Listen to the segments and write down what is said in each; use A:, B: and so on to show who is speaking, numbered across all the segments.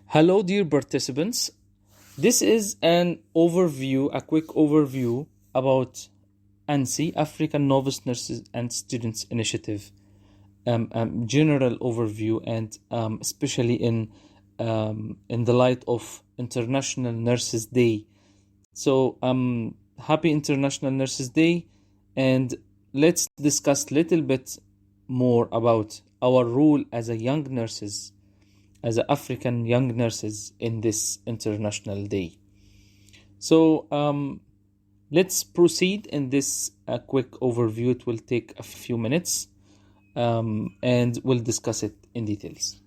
A: Hello, dear participants. This is a quick overview about ANNSI, African Novice Nurses and Students Initiative. General overview, and especially in the light of International Nurses Day. So, happy International Nurses Day, and let's discuss a little bit more about our role as African young nurses in this International Day. So let's proceed in this quick overview. It will take a few minutes and we'll discuss it in details.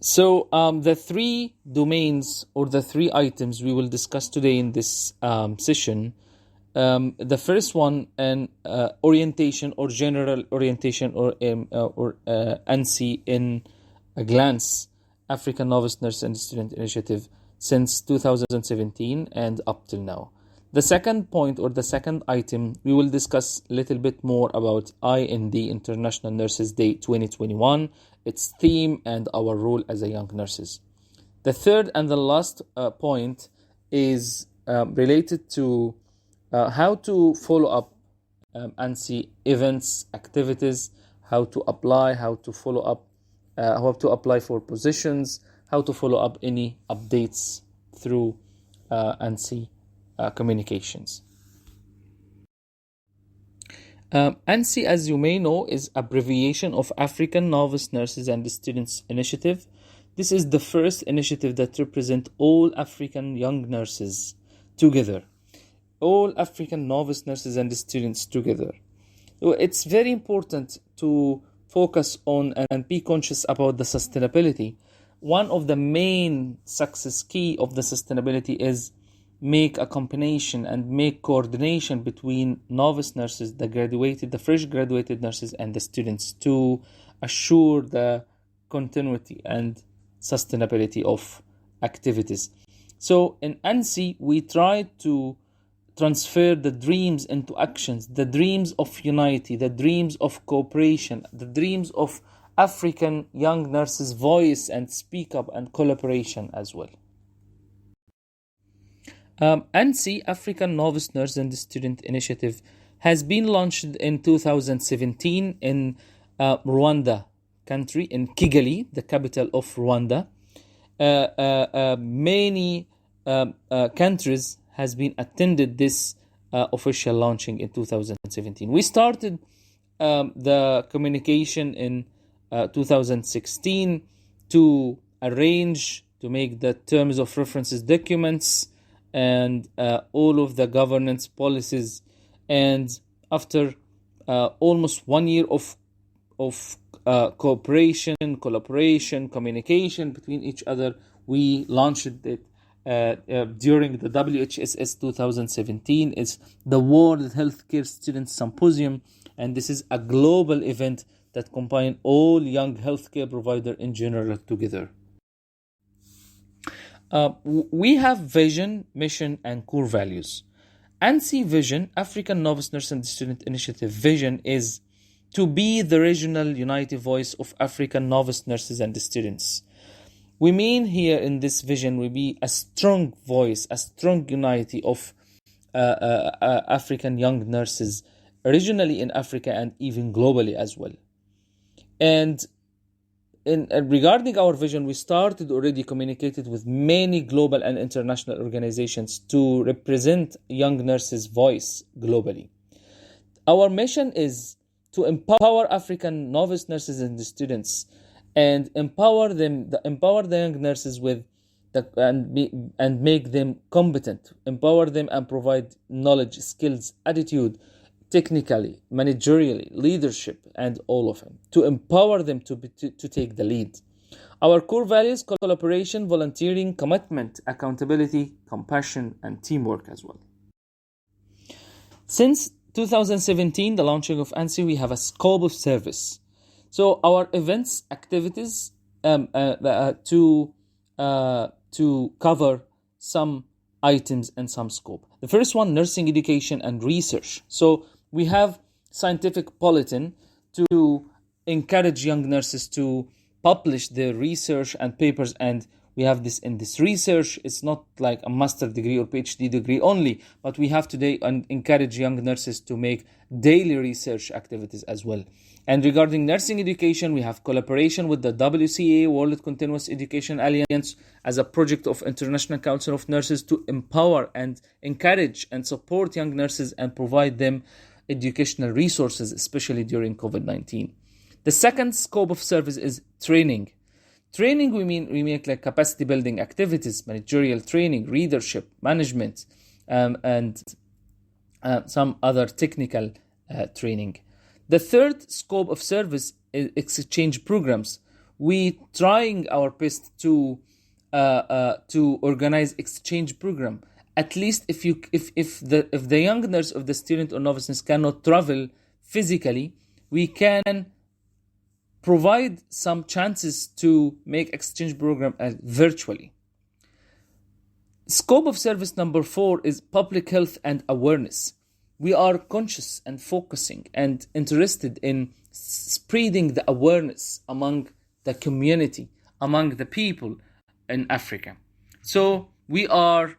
A: So the three domains or the three items we will discuss today in this session. The first one, an orientation or general orientation or ANNSI in a glance, African Novice Nurse and Student Initiative since 2017 and up till now. The second point or the second item, we will discuss a little bit more about IND, International Nurses Day 2021, its theme and our role as a young nurses. The third and the last point is related to how to follow up ANNSI events, activities, how to apply, how to follow up, how to apply for positions, how to follow up any updates through ANNSI communications. ANNSI, as you may know, is abbreviation of African Novice Nurses and Students Initiative. This is the first initiative that represents all African young nurses together, all African novice nurses and students together. So it's very important to focus on and be conscious about the sustainability. One of the main success key of the sustainability is make a combination and make coordination between novice nurses, the fresh graduated nurses, and the students to assure the continuity and sustainability of activities. So in ANNSI, we try to transfer the dreams into actions, the dreams of unity, the dreams of cooperation, the dreams of African young nurses' voice and speak up and collaboration as well. ANNSI, African Novice Nurse and Student Initiative, has been launched in 2017 in Rwanda country, in Kigali, the capital of Rwanda. Many countries has been attended this official launching in 2017. We started the communication in 2016 to arrange to make the terms of references documents and all of the governance policies. And after almost 1 year of cooperation, collaboration, communication between each other, we launched it during the WHSS 2017. It's the World Healthcare Students Symposium, and this is a global event that combines all young healthcare providers in general together. We have vision, mission, and core values. ANNSI vision, African Novice Nurse and Student Initiative vision, is to be the regional united voice of African novice nurses and students. We mean here in this vision, we be a strong voice, a strong unity of African young nurses, originally in Africa and even globally as well. And regarding our vision, we started already communicated with many global and international organizations to represent young nurses' voice globally. Our mission is to empower African novice nurses and students and empower the young nurses with and make them competent, empower them and provide knowledge, skills, attitude, technically, managerially, leadership, and all of them, to empower them to take the lead. Our core values: collaboration, volunteering, commitment, accountability, compassion, and teamwork as well. Since 2017, the launching of ANNSI, we have a scope of service. So our events, activities, to cover some items and some scope. The first one, nursing education and research. So we have scientific bulletin to encourage young nurses to publish their research and papers, and we have this in this research. It's not like a master degree or PhD degree only, but we have today encourage young nurses to make daily research activities as well. And regarding nursing education, we have collaboration with the WCA, World Continuous Education Alliance, as a project of International Council of Nurses to empower and encourage and support young nurses and provide them educational resources, especially during COVID-19. The second scope of service is training. Training, we make like capacity building activities, managerial training, leadership, management, and some other technical training. The third scope of service is exchange programs. We trying our best to organize exchange program. At least if the young nurse of the student or novice nurse cannot travel physically, we can provide some chances to make exchange program virtually. Scope of service number 4 is public health and awareness. We are conscious and focusing and interested in spreading the awareness among the community, among the people in Africa. So we are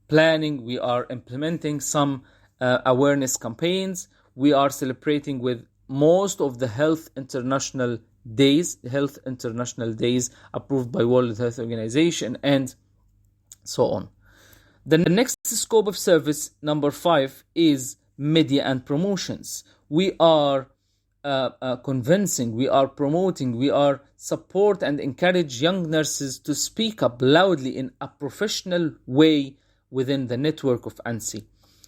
A: planning, we are implementing some awareness campaigns. We are celebrating with most of the health international days approved by World Health Organization and so on. The next scope of service, number 5, is media and promotions. We are convincing, we are promoting, we are support and encourage young nurses to speak up loudly in a professional way within the network of ANNSI.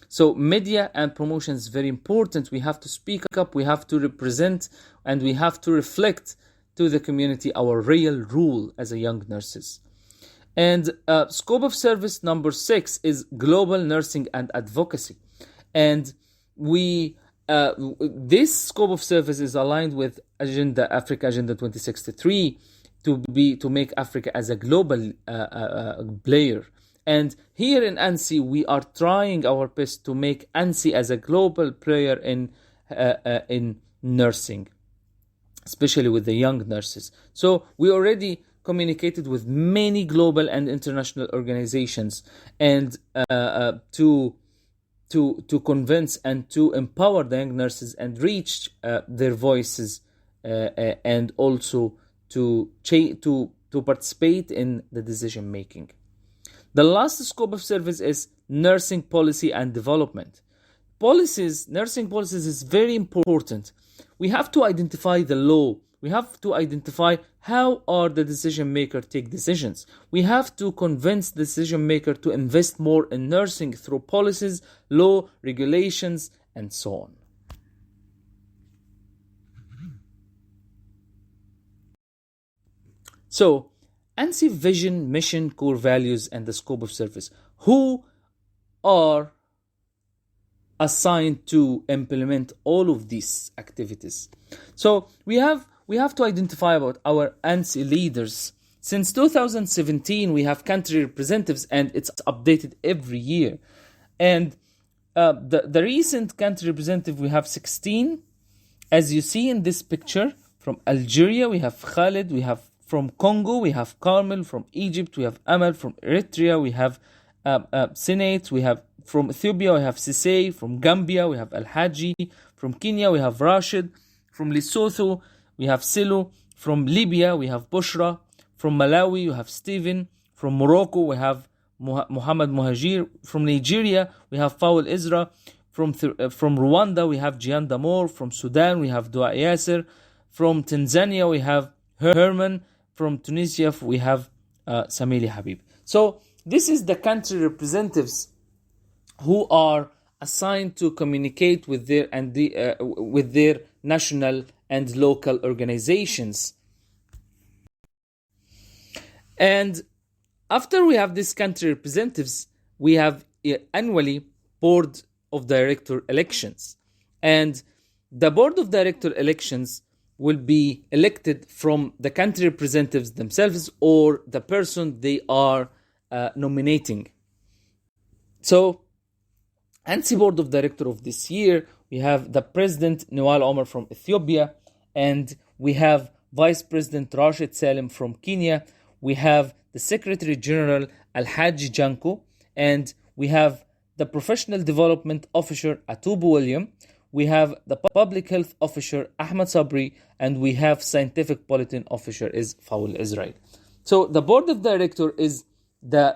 A: So media and promotion is very important. We have to speak up, we have to represent, and we have to reflect to the community our real role as a young nurses. And scope of service number 6 is global nursing and advocacy. And this scope of service is aligned with Africa Agenda 2063 to make Africa as a global player. And here in ANNSI, we are trying our best to make ANNSI as a global player in nursing, especially with the young nurses. So we already communicated with many global and international organizations, and to convince and to empower the young nurses and reach their voices, and also to participate in the decision making. The last scope of service is nursing policy and development. Nursing policies is very important. We have to identify the law. We have to identify how are the decision maker take decisions. We have to convince the decision maker to invest more in nursing through policies, law, regulations, and so on. So, ANNSI vision, mission, core values, and the scope of service. Who are assigned to implement all of these activities? So we have to identify about our ANNSI leaders. Since 2017, we have country representatives, and it's updated every year. And the recent country representative, we have 16. As you see in this picture, from Algeria, we have Khalid, we have from Congo, we have Carmel. From Egypt, we have Amal. From Eritrea, we have Senate. We have from Ethiopia, we have Sisay. From Gambia, we have Al-Haji. From Kenya, we have Rashid. From Lesotho, we have Silo. From Libya, we have Bushra. From Malawi, we have Stephen. From Morocco, we have Muhammad Muhajir. From Nigeria, we have Fawel Ezra. From Rwanda, we have Jian Damor. From Sudan, we have Dua Yasser. From Tanzania, we have Herman. From Tunisia, we have Samili Habib. So this is the country representatives who are assigned to communicate with their national and local organizations. And after we have these country representatives, we have annually board of director elections. And the board of director elections will be elected from the country representatives themselves or the person they are nominating. So, ANNSI board of director of this year, we have the president Nawal Omar from Ethiopia, and we have Vice President Rashid Salim from Kenya, we have the Secretary General Al-Haji Janko, and we have the Professional Development Officer Atubu William, we have the Public Health Officer Ahmed Sabri, and we have Scientific Bulletin Officer is Faul Israel. So the Board of Directors is the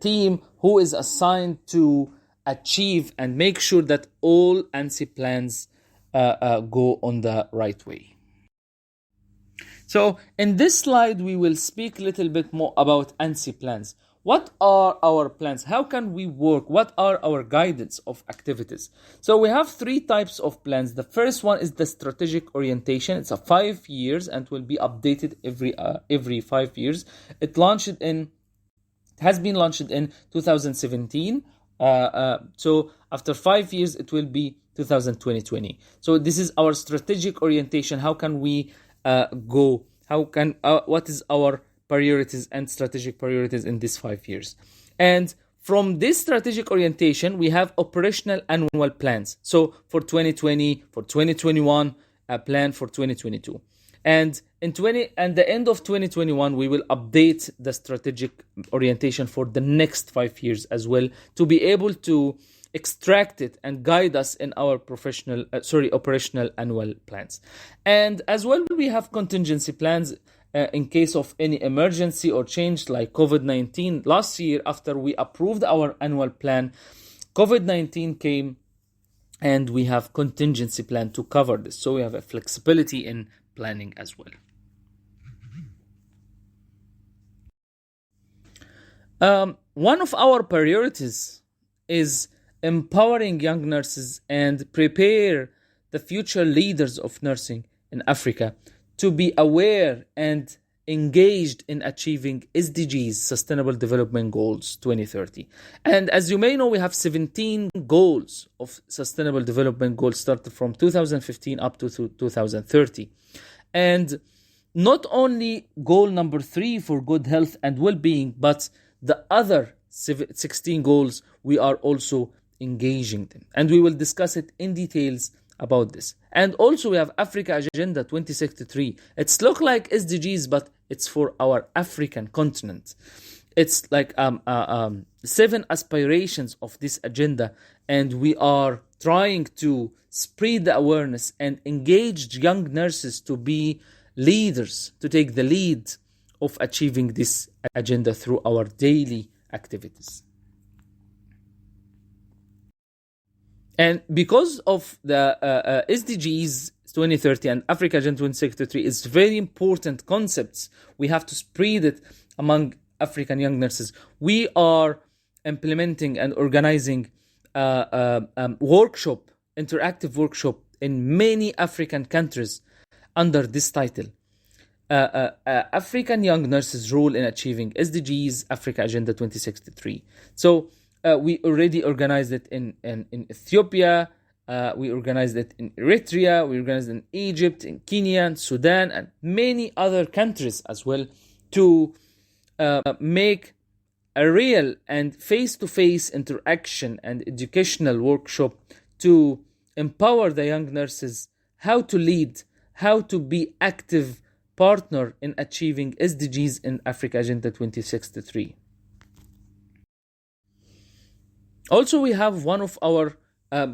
A: team who is assigned to achieve and make sure that all ANNSI plans go on the right way. So in this slide, we will speak a little bit more about ANNSI plans. What are our plans? How can we work? What are our guidance of activities? So we have three types of plans. The first one is the strategic orientation. It's a 5 years and will be updated every 5 years. It has been launched in 2017. So after 5 years, it will be 2020. So this is our strategic orientation. How can we go? What is our priorities and strategic priorities in these 5 years? And from this strategic orientation, we have operational annual plans. So for 2020, for 2021, a plan for 2022. And the end of 2021, we will update the strategic orientation for the next 5 years as well, to be able to extract it and guide us in our operational annual plans. And as well, we have contingency plans in case of any emergency or change like COVID-19. Last year, after we approved our annual plan, COVID-19 came and we have contingency plan to cover this. So we have a flexibility in planning as well. One of our priorities is empowering young nurses and prepare the future leaders of nursing in Africa to be aware and engaged in achieving SDGs, Sustainable Development Goals 2030. And as you may know, we have 17 goals of Sustainable Development Goals started from 2015 up to 2030. And not only goal number 3 for good health and well-being, but the other 16 goals, we are also engaging them. And we will discuss it in details about this. And also we have Africa Agenda 2063. It's look like SDGs, but it's for our African continent. It's like 7 aspirations of this agenda, and we are trying to spread the awareness and engage young nurses to be leaders, to take the lead of achieving this agenda through our daily activities. And because of the SDGs 2030 and Africa Agenda 2063 is very important concepts, we have to spread it among African young nurses. We are implementing and organizing interactive workshop in many African countries under this title. African young nurses' role in achieving SDGs, Africa Agenda 2063. So we already organized it in Ethiopia, we organized it in Eritrea, we organized it in Egypt, in Kenya, Sudan, and many other countries as well, to make a real and face-to-face interaction and educational workshop to empower the young nurses how to lead, how to be active partner in achieving SDGs in Africa Agenda 2063. Also, we have one of our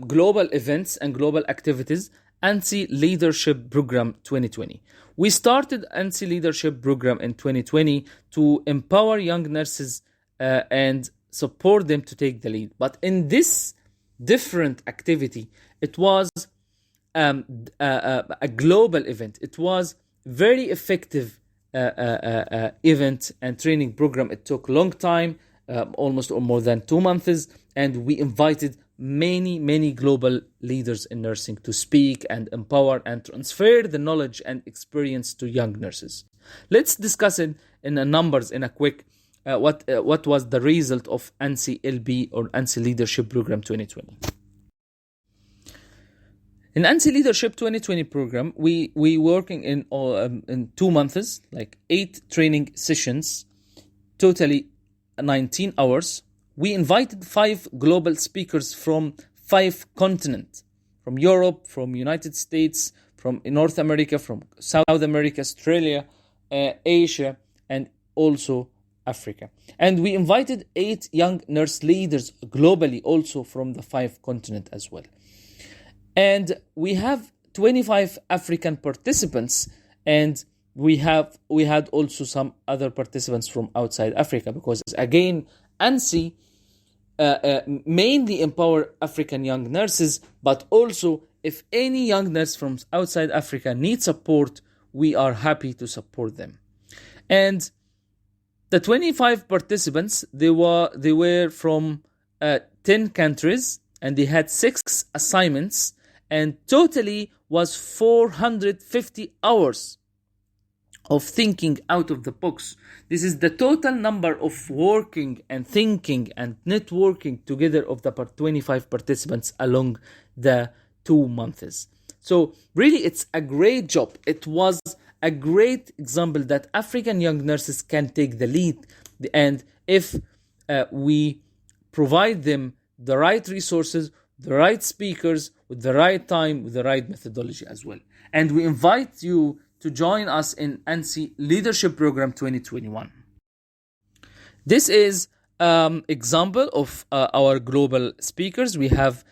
A: global events and global activities, ANNSI Leadership Program 2020. We started ANNSI Leadership Program in 2020 to empower young nurses and support them to take the lead. But in this different activity, it was a global event. It was very effective event and training program. It took a long time, almost or more than 2 months, and we invited many global leaders in nursing to speak and empower and transfer the knowledge and experience to young nurses. Let's discuss it in the numbers in a quick what was the result of ANNSI LB or ANNSI Leadership Program 2020. In ANNSI Leadership 2020 program, we working in 2 months, like 8 training sessions, totally 19 hours. We invited 5 global speakers from 5 continents, from Europe, from United States, from North America, from South America, Australia, Asia, and also Africa. And we invited 8 young nurse leaders globally, also from the 5 continents as well. And we have 25 African participants, and we had also some other participants from outside Africa, because again, ANNSI mainly empower African young nurses, but also if any young nurse from outside Africa needs support, we are happy to support them. And the 25 participants, they were from 10 countries, and they had 6 assignments, and totally was 450 hours of thinking out of the box. This is the total number of working and thinking and networking together of the 25 participants along the 2 months. So really, it's a great job. It was a great example that African young nurses can take the lead, and if we provide them the right resources, the right speakers, with the right time, with the right methodology as well. And we invite you to join us in ANNSI Leadership Program 2021. This is example of our global speakers. We have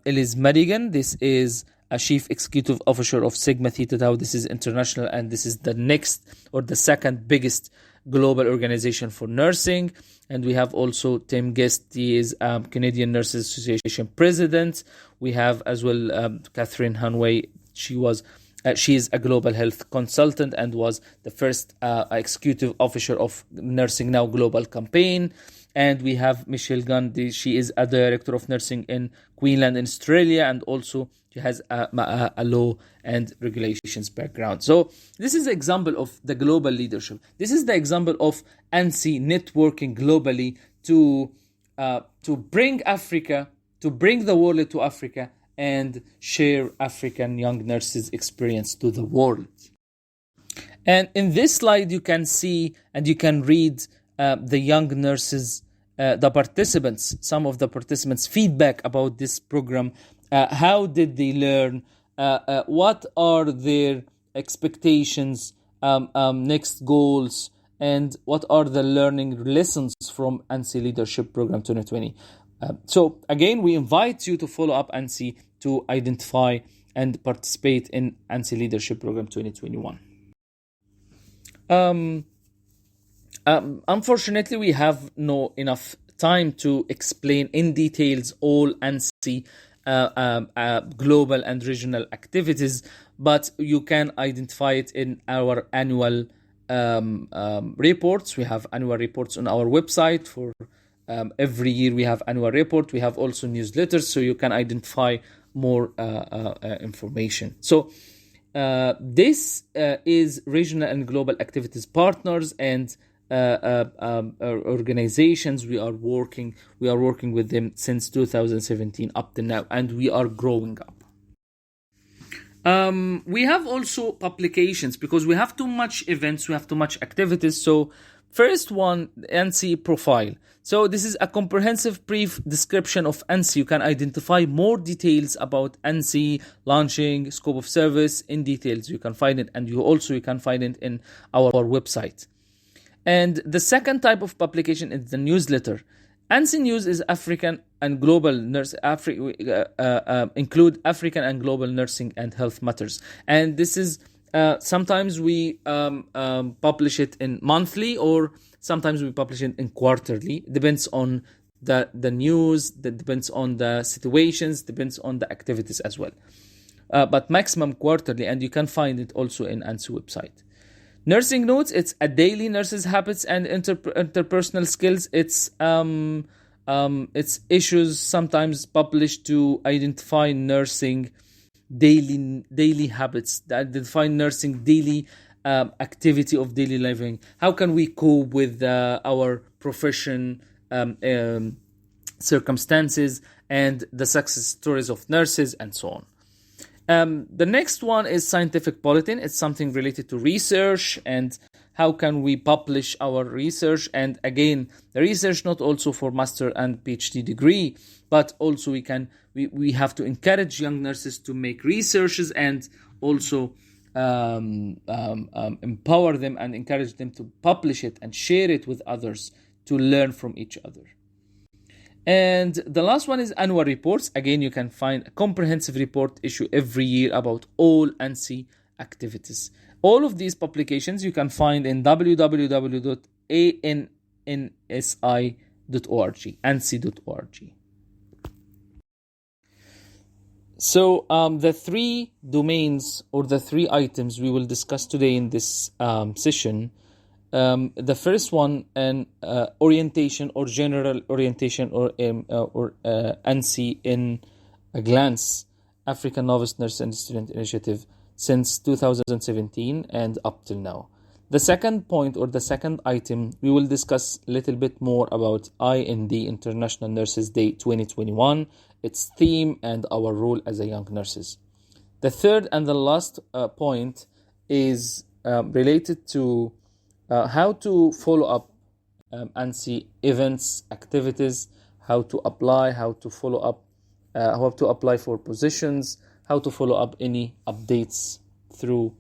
A: Elise Madigan. This is a Chief Executive Officer of Sigma Theta Tau. This is international, and this is the next or the second biggest global organization for nursing. And we have also Tim Guest. He is Canadian Nurses Association President. We have as well Catherine Hanway. She is a global health consultant and was the first executive officer of Nursing Now Global Campaign. And we have Michelle Gandhi. She is a director of nursing in Queensland in Australia, and also she has a law and regulations background. So this is an example of the global leadership. This is the example of ANNSI networking globally to bring Africa, to bring the world to Africa, and share African young nurses' experience to the world. And in this slide, you can see and you can read the young nurses, the participants, some of the participants' feedback about this program. How did they learn? What are their expectations, next goals, and what are the learning lessons from ANNSI Leadership Program 2020? So again, we invite you to follow up ANNSI to identify and participate in ANNSI Leadership Program 2021. Unfortunately, we have no enough time to explain in details all ANNSI global and regional activities, but you can identify it in our annual reports. We have annual reports on our website. For every year we have annual report. We have also newsletters, so you can identify more information. So this is regional and global activities partners and organizations. We are working with them since 2017 up to now, and we are growing up. We have also publications because we have too much events, we have too much activities. So first one, ANNSI profile. So this is a comprehensive brief description of ANNSI. You can identify more details about ANNSI, launching, scope of service in details. You can find it, and you can find it in our website. And the second type of publication is the newsletter. ANNSI News is African and global include African and global nursing and health matters. And this is sometimes we publish it in monthly, or sometimes we publish it in quarterly. Depends on the news, that depends on the situations, depends on the activities as well. But maximum quarterly, and you can find it also in ANNSI website. Nursing Notes, it's a daily nurses' habits and interpersonal skills. It's issues sometimes published to identify nursing daily habits, that identify nursing daily activity of daily living. How can we cope with our profession circumstances and the success stories of nurses and so on. The next one is scientific bulletin. It's something related to research and how can we publish our research. And again, the research not also for master and PhD degree, but also we have to encourage young nurses to make researches and also empower them and encourage them to publish it and share it with others to learn from each other. And the last one is annual reports. Again, you can find a comprehensive report issue every year about all ANNSI activities. All of these publications you can find in www.annsi.org, ANNSI.org. So the three domains or the three items we will discuss today in this session. The first one, an orientation or general orientation or ANNSI in a glance, African Novice Nurse and Student Initiative since 2017 and up till now. The second point or the second item, we will discuss a little bit more about IND, International Nurses Day 2021, its theme and our role as a young nurses. The third and the last point is related to how to follow up ANNSI events, activities, how to apply, how to follow up, how to apply for positions, how to follow up any updates through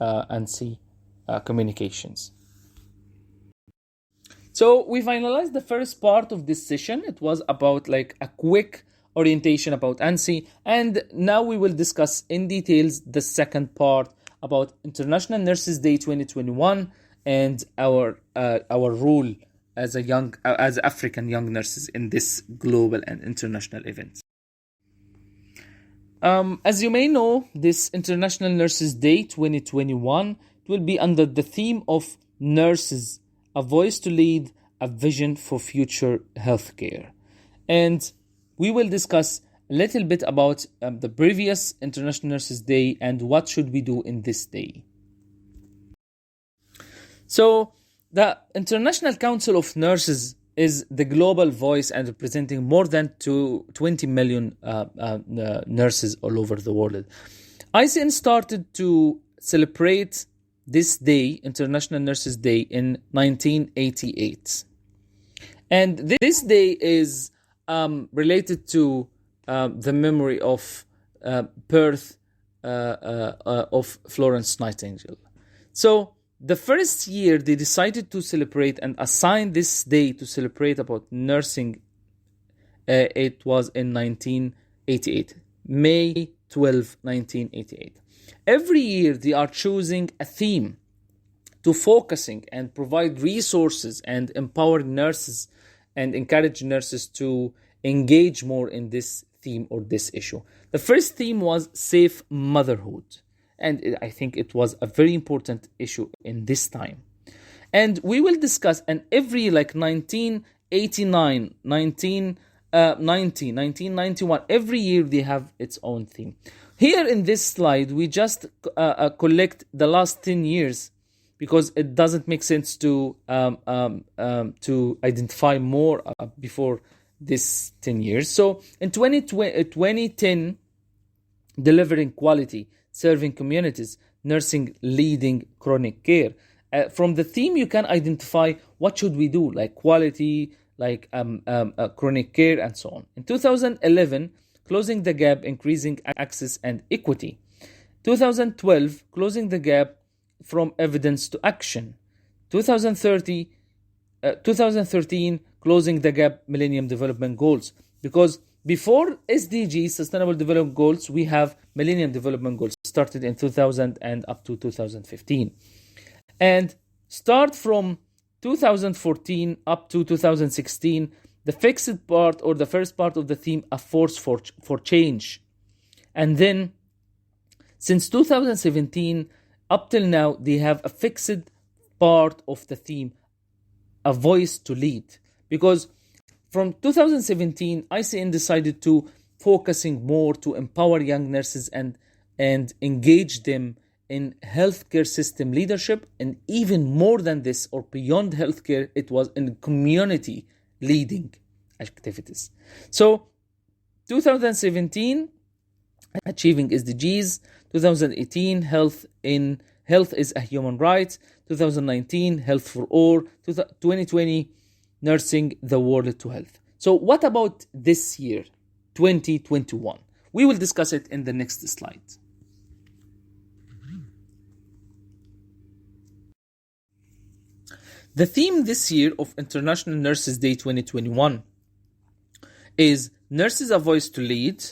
A: ANNSI communications. So we finalized the first part of this session. It was about like a quick orientation about ANNSI, and now we will discuss in details the second part about International Nurses Day 2021 and our role as as African young nurses in this global and international event. As you may know, this International Nurses Day 2021 will be under the theme of Nurses, a voice to lead, a vision for future healthcare. And we will discuss a little bit about the previous International Nurses Day and what should we do in this day. So, the International Council of Nurses is the global voice and representing more than 20 million nurses all over the world. ICN started to celebrate this day, International Nurses Day, in 1988. And this day is related to the memory of birth of Florence Nightingale. So, the first year they decided to celebrate and assign this day to celebrate about nursing, it was in 1988, May 12, 1988. Every year they are choosing a theme to focusing and provide resources and empower nurses and encourage nurses to engage more in this theme or this issue. The first theme was safe motherhood. And I think it was a very important issue in this time. And we will discuss, and every 1989, 1990, 1991, every year they have its own theme. Here in this slide, we just collect the last 10 years because it doesn't make sense to identify more before this 10 years. So in 2010, delivering quality, serving communities, nursing, leading chronic care. From the theme, you can identify what should we do, like quality, like chronic care, and so on. In 2011, closing the gap, increasing access and equity. 2012, closing the gap from evidence to action. 2013, closing the gap, Millennium Development Goals. Because before SDGs, Sustainable Development Goals, we have Millennium Development Goals started in 2000 and up to 2015. And start from 2014 up to 2016, the fixed part or the first part of the theme, a force for change. And then since 2017 up till now, they have a fixed part of the theme, a voice to lead. Because from 2017, ICN decided to focusing more to empower young nurses and engage them in healthcare system leadership, and even more than this or beyond healthcare, it was in community leading activities. So 2017, achieving SDGs. 2018, health is a human right. 2019, health for all. 2020, nursing the world to health. So what about this year, 2021? We will discuss it in the next slide. The theme this year of International Nurses Day 2021 is Nurses a Voice to Lead,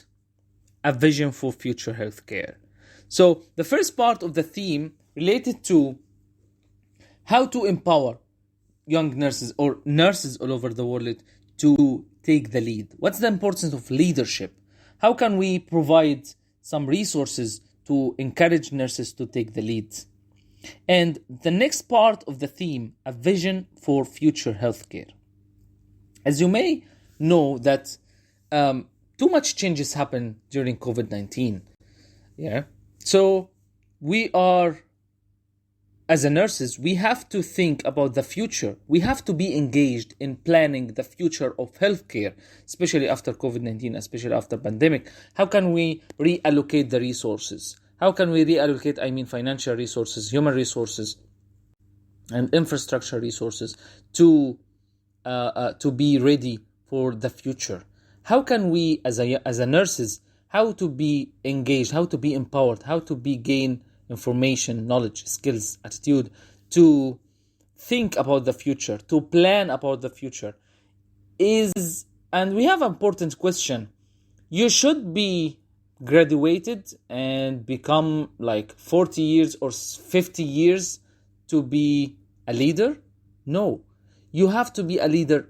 A: a Vision for Future Healthcare. So the first part of the theme related to how to empower young nurses or nurses all over the world to take the lead. What's the importance of leadership? How can we provide some resources to encourage nurses to take the lead? And the next part of the theme, a vision for future healthcare. As you may know that too much changes happen during COVID-19. Yeah. So we are, as a nurses, we have to think about the future. We have to be engaged in planning the future of healthcare, especially after COVID-19, especially after pandemic. How can we reallocate the resources? How can we reallocate, financial resources, human resources, and infrastructure resources to be ready for the future? How can we, as a nurses, how to be engaged, how to be empowered, how to be gain information, knowledge, skills, attitude, to think about the future, to plan about the future and we have an important question. You should be graduated and become like 40 years or 50 years to be a leader? No. You have to be a leader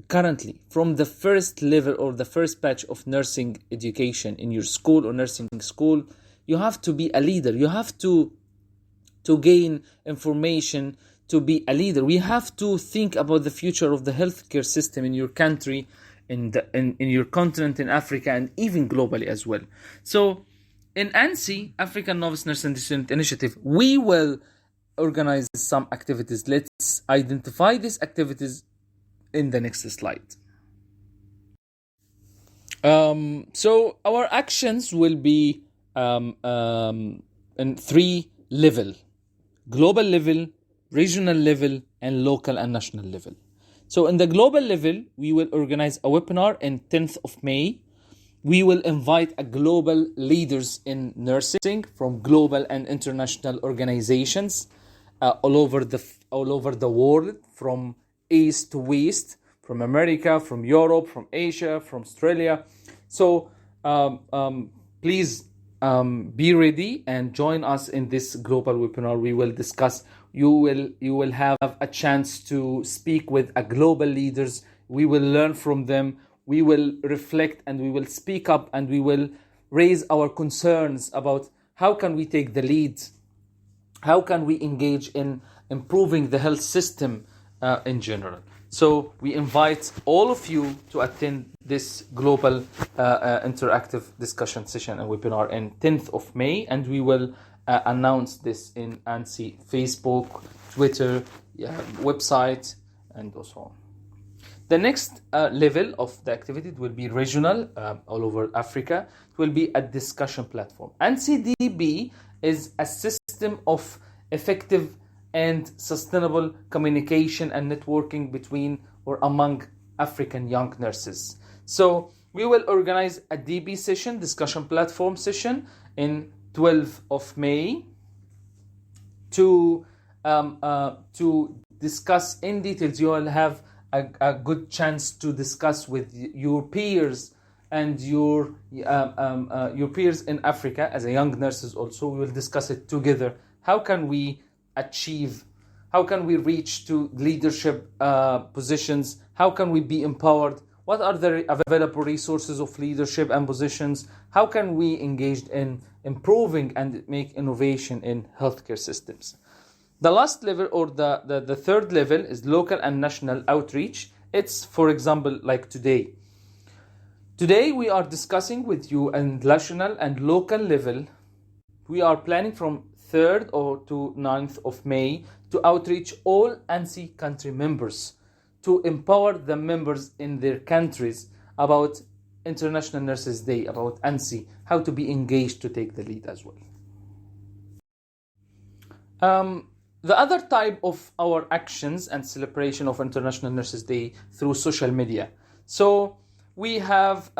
A: currently from the first level or the first batch of nursing education in your school or nursing school. You have to be a leader. You have to gain information to be a leader. We have to think about the future of the healthcare system in your country, in your continent, in Africa, and even globally as well. So in ANNSI, African Novice Nursing Student Initiative, we will organize some activities. Let's identify these activities in the next slide. So our actions will be in 3 levels: global level, regional level, and local and national level. So in the global level, we will organize a webinar on 10th of May. We will invite a global leaders in nursing from global and international organizations all over the world, from east to west, from America, from Europe, from Asia, from Australia. So please be ready and join us in this global webinar. We will discuss. You will have a chance to speak with a global leaders. We will learn from them. We will reflect and we will speak up and we will raise our concerns about how can we take the lead, how can we engage in improving the health system in general. So we invite all of you to attend this global interactive discussion session and webinar on 10th of May, and we will announce this in ANNSI Facebook, Twitter, website, and so on. The next level of the activity will be regional, all over Africa. It will be a discussion platform. ANNSI-DB is a system of effective and sustainable communication and networking between or among African young nurses. So we will organize a DB session, discussion platform session, in 12th of May to discuss in details. You will have a good chance to discuss with your peers and your peers in Africa as a young nurses also. We will discuss it together. How can we achieve, how can we reach to leadership positions? How can we be empowered? What are the available resources of leadership and positions? How can we engage in improving and make innovation in healthcare systems? The last level, or the third level, is local and national outreach. It's, for example, like today. Today we are discussing with you at national and local level. We are planning from 3rd or to 9th of May to outreach all ANNSI country members, to empower the members in their countries about International Nurses Day, about ANNSI, how to be engaged to take the lead as well. The other type of our actions and celebration of International Nurses Day through social media. So we have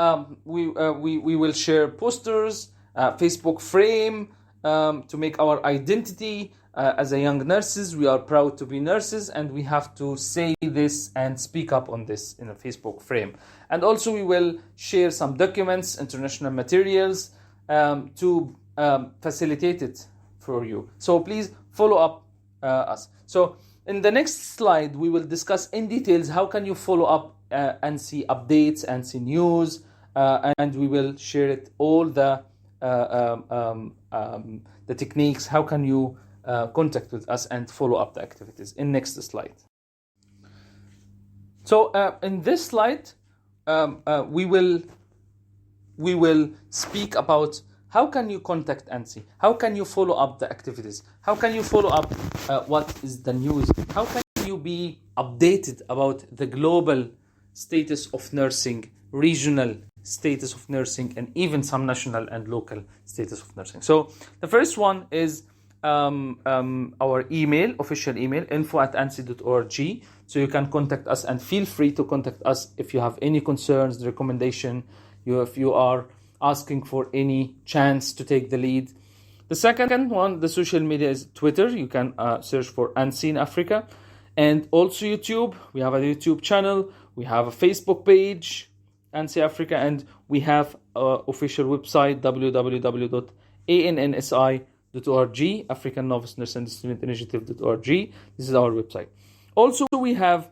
A: we will share posters, Facebook frame to make our identity, as a young nurses, we are proud to be nurses, and we have to say this and speak up on this in a Facebook frame. And also we will share some documents, international materials, to facilitate it for you. So please follow up us. So in the next slide, we will discuss in details how can you follow up ANNSI updates, ANNSI news, and we will share it all the techniques. How can you contact with us and follow up the activities in next slide. So in this slide, we will speak about how can you contact ANNSI, how can you follow up the activities, how can you follow up what is the news, how can you be updated about the global status of nursing, regional status of nursing, and even some national and local status of nursing. So the first one is our email, official email, info@annsi.org. So you can contact us, and feel free to contact us if you have any concerns, recommendation, if you are asking for any chance to take the lead. The second one, the social media, is Twitter. You can search for ANNSI in Africa. And also YouTube. We have a YouTube channel. We have a Facebook page, ANNSI Africa, and we have an official website, www.ANNSI.org, African Novice Nurse and Student Initiative.org. This is our website. Also, we have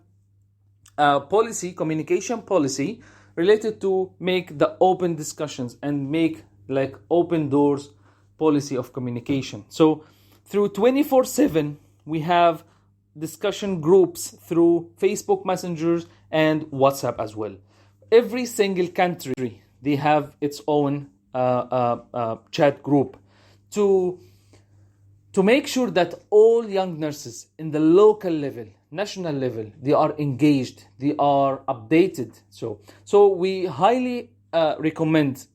A: policy, communication policy, related to make the open discussions and make like open doors policy of communication. So through 24/7, we have discussion groups through Facebook messengers and WhatsApp as well. Every single country, they have its own chat group to make sure that all young nurses in the local level, national level, they are engaged, they are updated. So we highly recommend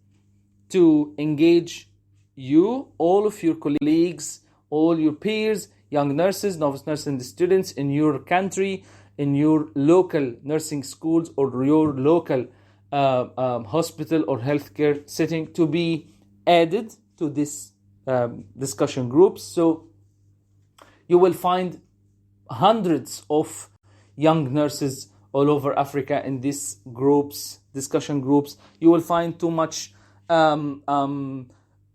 A: to engage you, all of your colleagues, all your peers, young nurses, novice nurses, and students in your country, in your local nursing schools or your local hospital or healthcare setting, to be added to this discussion groups. So you will find hundreds of young nurses all over Africa in these groups, discussion groups. You will find too much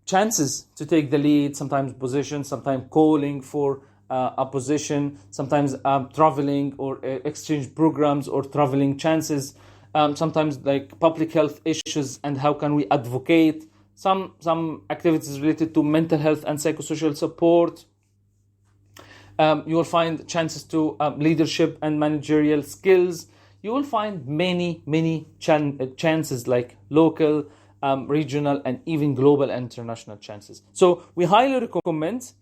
A: chances to take the lead, sometimes positions, sometimes calling for a position, sometimes traveling or exchange programs or traveling chances, sometimes like public health issues and how can we advocate, some activities related to mental health and psychosocial support. You will find chances to leadership and managerial skills. You will find many chances like local, regional, and even global and international chances. So we highly recommend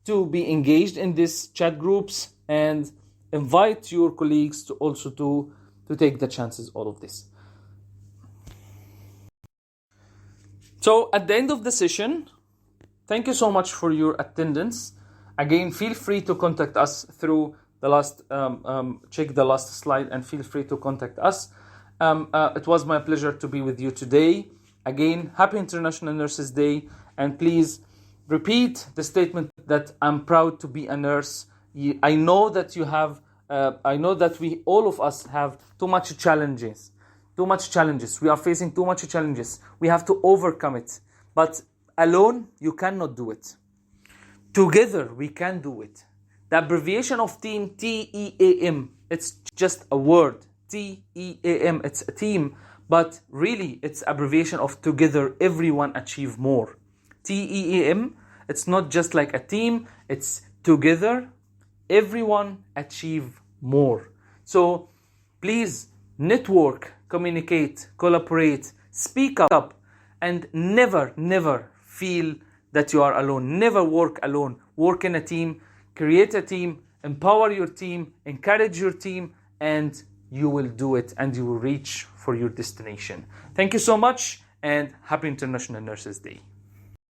A: to be engaged in these chat groups and invite your colleagues to also to take the chances, all of this. So at the end of the session, thank you so much for your attendance. Again, feel free to contact us through the last, check the last slide and feel free to contact us. It was my pleasure to be with you today. Again, happy International Nurses Day, and please repeat the statement that I'm proud to be a nurse. I know that you have, I know that we, all of us, have too much challenges. We are facing too much challenges. We have to overcome it. But alone, you cannot do it. Together, we can do it. The abbreviation of team, TEAM, it's just a word. TEAM, it's a team. But really, it's abbreviation of together, everyone achieve more. TEAM, it's not just like a team, it's together, everyone achieve more. So please network, communicate, collaborate, speak up, and never feel that you are alone. Never work alone. Work in a team, create a team, empower your team, encourage your team, and you will do it and you will reach for your destination. Thank you so much, and happy International Nurses Day.